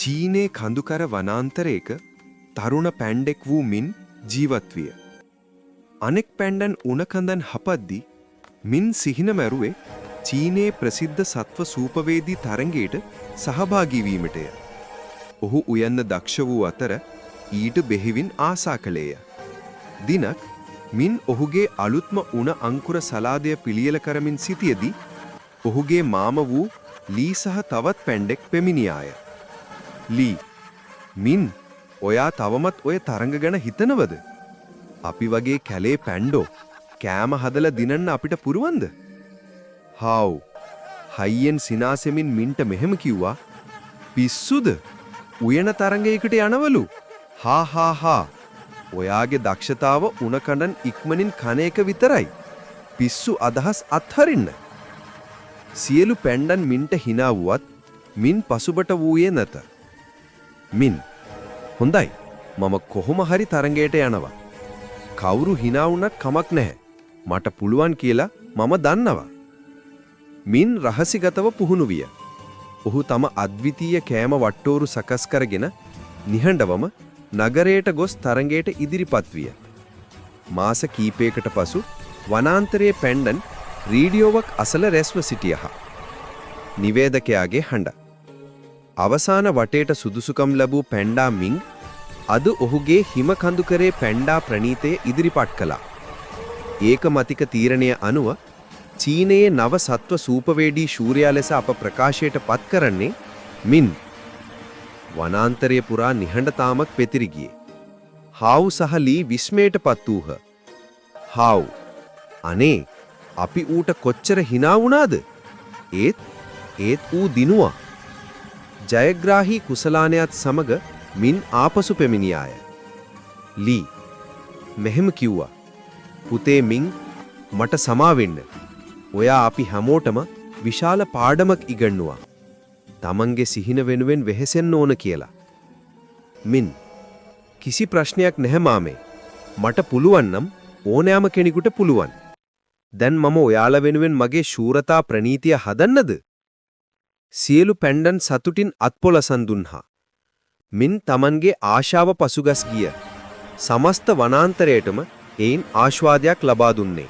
චීනයේ කඳුකර වනාන්තරයක තරුණ පැණ්ඩෙක් වූ මින් ජීවත් විය. අනෙක් පැණ්ඩන් උණකඳන් හපද්දී මින් සිහින මැරුවේ චීනයේ ප්‍රසිද්ධ සත්ව සූපවේදී තරඟයට සහභාගී වීමටය. ඔහු උයන්න දක්ෂ වූ අතර ඊට බෙහෙවින් ආසා කළේය. දිනක් මින් ඔහුගේ අලුත්ම උණ අංකුර සලාදය පිළියෙල කරමින් සිටියදී ඔහුගේ මාම වූ ලී සහ තවත් පැණ්ඩෙක් පැමිණියාය. ලී, මින්, ඔයා තවමත් ඔය තරඟ ගැන හිතනවද? අපි වගේ කැලේ පැණ්ඩෝ කෑම හදලා දිනන්න අපිට පුරුවන්ද? හාව්, හයියෙන් සිනාසෙමින් මින්ට මෙහෙම කිව්වා. පිස්සුද? උයන තරඟයකට යනවලු. හා හා හා. ඔයාගේ දක්ෂතාව උණ කඳන් ඉක්මනින් කන එක විතරයි. පිස්සු අදහස් අත්හරින්න. සියලු පැණ්ඩන් මින්ට hina වුවත් මින් පසුබට වූයේ නැත. මින්, හොඳයි. මම කොහොම හරි තරඟයට යනවා. කවුරු hina වුණත් කමක් නැහැ. මට පුළුවන් කියලා මම දන්නවා. මින් රහසිගතව පුහුණු විය. ඔහු තම අද්විතීය කෑම වට්ටෝරු සකස් කරගෙන නිහඬවම නගරයට ගොස් තරඟයට ඉදිරිපත් විය. මාස කීපයකට පසු වනාන්තරයේ පැණ්ඩන් රේඩියෝවක් අසල රැස්ව සිටියහ. නිවේදකයාගේ හඬ. අවසාන වටේට සුදුසුකම් ලැබූ පැණ්ඩා මින් අද ඔහුගේ හිම කඳුකරේ පැණ්ඩා ප්‍රණීතය ඉදිරිපත් කළා. ඒකමතික තීරණය අනුව චීනයේ නව සත්ව සූපවේදී ශූරයා ලෙස අප ප්‍රකාශයට පත් කරන්නේ මින්. වනාන්තරය පුරා නිහඬතාමක් පෙතිරි ගියේ. හාව් සහ ලී විස්මයට පත් වූහ. හාව්, අනේ අපි ඌට කොච්චර hina වුණාද? ඒත් ඌ දිනුවා. ජයග්‍රාහී කුසලානයත් සමග මින් ආපසු පැමිණියාය. ලී මෙහෙම කිව්වා. පුතේ මින්, මට සමා වෙන්න. ඔයා අපි හැමෝටම විශාල පාඩමක් ඉගන්නුවා. තමන්ගේ සිහින වෙනුවෙන් වෙහෙසෙන්න ඕන කියලා. මින්, කිසි ප්‍රශ්නයක් නැහැ මාමේ. මට පුළුවන් නම් ඕනෑම කෙනෙකුට පුළුවන්. දැන් මම ඔයාලා වෙනුවෙන් මගේ ශූරතා ප්‍රණීතිය හදන්නද? සියලු පැණ්ඩන් සතුටින් අත්පොලසන් දුන්හා. මින් තමන්ගේ ආශාව පසුගස් ගිය. සමස්ත වනාන්තරයටම එයින් ආශ්වාදයක් ලබා දුන්නේ.